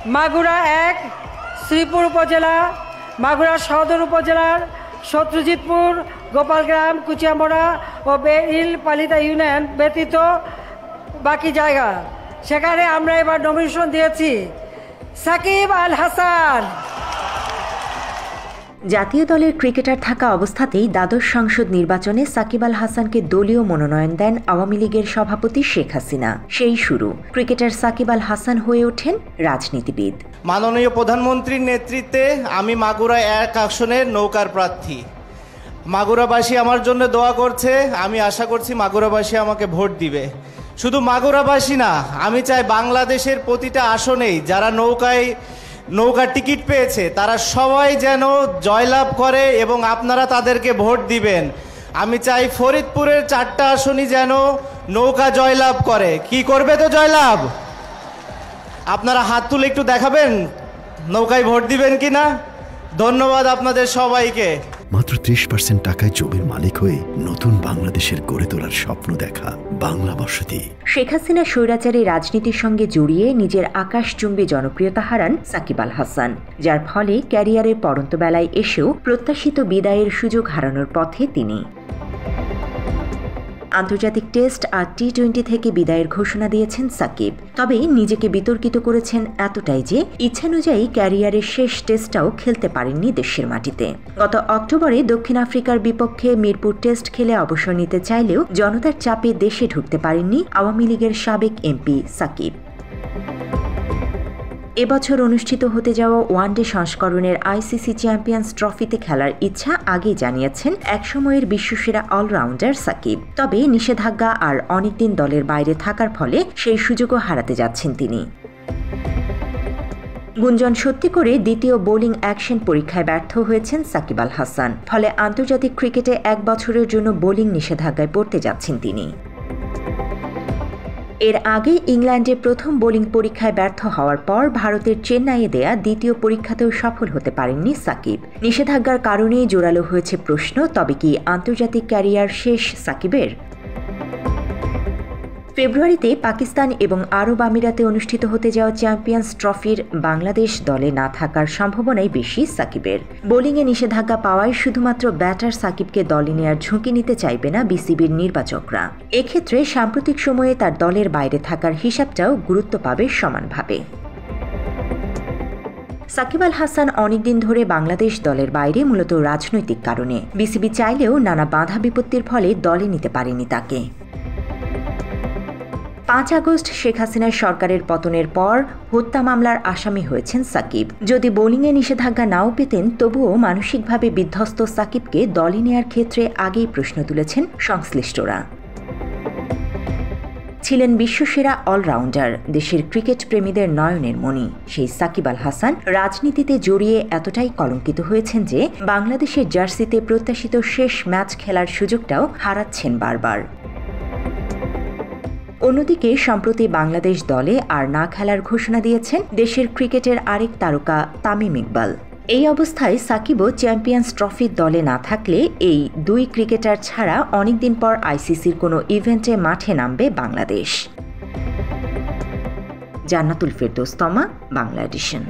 মাগুরা 1, শ্রীপুর উপজেলা, মাগুরা সদর উপজেলার শত্রুজিতপুর, গোপালগ্রাম, কুচিয়ামোড়া ও বেইলপালিতা ইউনিয়ন ব্যতীত বাকি জায়গা, সেখানে আমরা এবার নমিনেশন দিয়েছি সাকিব আল হাসান। জাতীয় দলের ক্রিকেটার থাকা অবস্থাতেই দ্বাদশ সংসদ নির্বাচনে সাকিব আল হাসানকে দলীয় মনোনয়ন দেন আওয়ামী লীগের সভাপতি শেখ হাসিনা। সেই শুরু। ক্রিকেটার সাকিব আল হাসান হয়ে ওঠেন রাজনীতিবিদ। মাননীয় প্রধানমন্ত্রীর নেতৃত্বে আমি মাগুরা 1 আসনের নৌকার প্রার্থী। মাগুরাবাসী আমার জন্য দোয়া করছে, আমি আশা করছি মাগুরাবাসী আমাকে ভোট দিবে। শুধু মাগুরাবাসী না, আমি চাই বাংলাদেশের প্রতিটা আসনেই যারা নৌকার টিকিট পেয়েছে তারা সবাই যেন জয়লাভ করে এবং আপনারা তাদেরকে ভোট দিবেন। আমি চাই ফরিদপুরের 4টা আসনই যেন নৌকা জয়লাভ করে। কি করবে তো জয়লাভ? আপনারা হাত তুলে একটু দেখাবেন নৌকায় ভোট দিবেন কিনা। ধন্যবাদ আপনাদের সবাইকে। মাত্র 30% টাকায় জমির মালিক হয়ে নতুন বাংলাদেশের গড়ে তোলার স্বপ্ন দেখা বাংলা বসতি। শেখ হাসিনা স্বৈরাচারী রাজনীতির সঙ্গে জড়িয়ে নিজের আকাশচুম্বী জনপ্রিয়তা হারান সাকিব আল হাসান, যার ফলে ক্যারিয়ারের পড়ন্ত বেলায় এসেও প্রত্যাশিত বিদায়ের সুযোগ হারানোর পথে তিনি। আন্তর্জাতিক টেস্ট আর টি-20 থেকে বিদায়ের ঘোষণা দিয়েছেন সাকিব। তবে নিজেকে বিতর্কিত করেছেন এতটাই যে ইচ্ছানুযায়ী ক্যারিয়ারের শেষ টেস্টটাও খেলতে পারেননি দেশের মাটিতে। গত অক্টোবরে দক্ষিণ আফ্রিকার বিপক্ষে মিরপুর টেস্ট খেলে অবসর নিতে চাইলেও জনতার চাপে দেশে ঢুকতে পারেননি আওয়ামী লীগের সাবেক এমপি সাকিব। এবছর অনুষ্ঠিত হতে যাওয়া ওয়ানডে সংস্করণের আইসিসি চ্যাম্পিয়ন্স ট্রফিতে খেলার ইচ্ছা আগেই জানিয়েছেন একসময়ের বিশ্বসেরা অলরাউন্ডার সাকিব। তবে নিষেধাজ্ঞা আর অনেকদিন দলের বাইরে থাকার ফলে সেই সুযোগও হারাতে যাচ্ছেন তিনি। গুঞ্জন সত্যি করে দ্বিতীয় বোলিং অ্যাকশন পরীক্ষায় ব্যর্থ হয়েছেন সাকিব আল হাসান। ফলে আন্তর্জাতিক ক্রিকেটে 1 বছরের জন্য বোলিং নিষেধাজ্ঞায় পড়তে যাচ্ছেন তিনি। এর আগে ইংল্যান্ডে প্রথম বোলিং পরীক্ষায় ব্যর্থ হওয়ার পর ভারতের চেন্নাইয়ে দেয়া দ্বিতীয় পরীক্ষাতেও সফল হতে পারেননি সাকিব। নিষেধাজ্ঞার কারণেই জোরালো হয়েছে প্রশ্ন, তবে কি আন্তর্জাতিক ক্যারিয়ার শেষ সাকিবের? ফেব্রুয়ারিতে পাকিস্তান এবং আরব আমিরাতে অনুষ্ঠিত হতে যাওয়া চ্যাম্পিয়ন্স ট্রফির বাংলাদেশ দলে না থাকার সম্ভাবনাই বেশি সাকিবের। বোলিংয়ে নিষেধাজ্ঞা পাওয়ায় শুধুমাত্র ব্যাটার সাকিবকে দলে নেয়ার ঝুঁকি নিতে চাইবে না বিসিবির নির্বাচকরা। এক্ষেত্রে সাম্প্রতিক সময়ে তার দলের বাইরে থাকার হিসাবটাও গুরুত্ব পাবে সমানভাবে। সাকিব আল হাসান অনেকদিন ধরে বাংলাদেশ দলের বাইরে মূলত রাজনৈতিক কারণে। বিসিবি চাইলেও নানা বাধা বিপত্তির ফলে দলে নিতে পারেনি তাকে। 5 আগস্ট শেখ হাসিনার সরকারের পতনের পর হত্যা মামলার আসামি হয়েছেন সাকিব। যদি বোলিংয়ে নিষেধাজ্ঞা নাও পেতেন, তবুও মানসিকভাবে বিধ্বস্ত সাকিবকে দলে নেয়ার ক্ষেত্রে আগেই প্রশ্ন তুলেছেন সংশ্লিষ্টরা। ছিলেন বিশ্বসেরা অলরাউন্ডার, দেশের ক্রিকেট প্রেমীদের নয়নের মণি। সেই সাকিব আল হাসান রাজনীতিতে জড়িয়ে এতটাই কলঙ্কিত হয়েছেন যে বাংলাদেশের জার্সিতে প্রত্যাশিত শেষ ম্যাচ খেলার সুযোগটাও হারাচ্ছেন বারবার। অন্যদিকে সম্প্রতি বাংলাদেশ দলে আর না খেলার ঘোষণা দিয়েছেন দেশের ক্রিকেটের আরেক তারকা তামিম ইকবাল। এই অবস্থায় সাকিবও চ্যাম্পিয়ন্স ট্রফির দলে না থাকলে এই 2 ক্রিকেটার ছাড়া অনেকদিন পর আইসিসির কোনো ইভেন্টে মাঠে নামবে বাংলাদেশ। জান্নাতুল ফেরদৌস তমা, বাংলা এডিশন।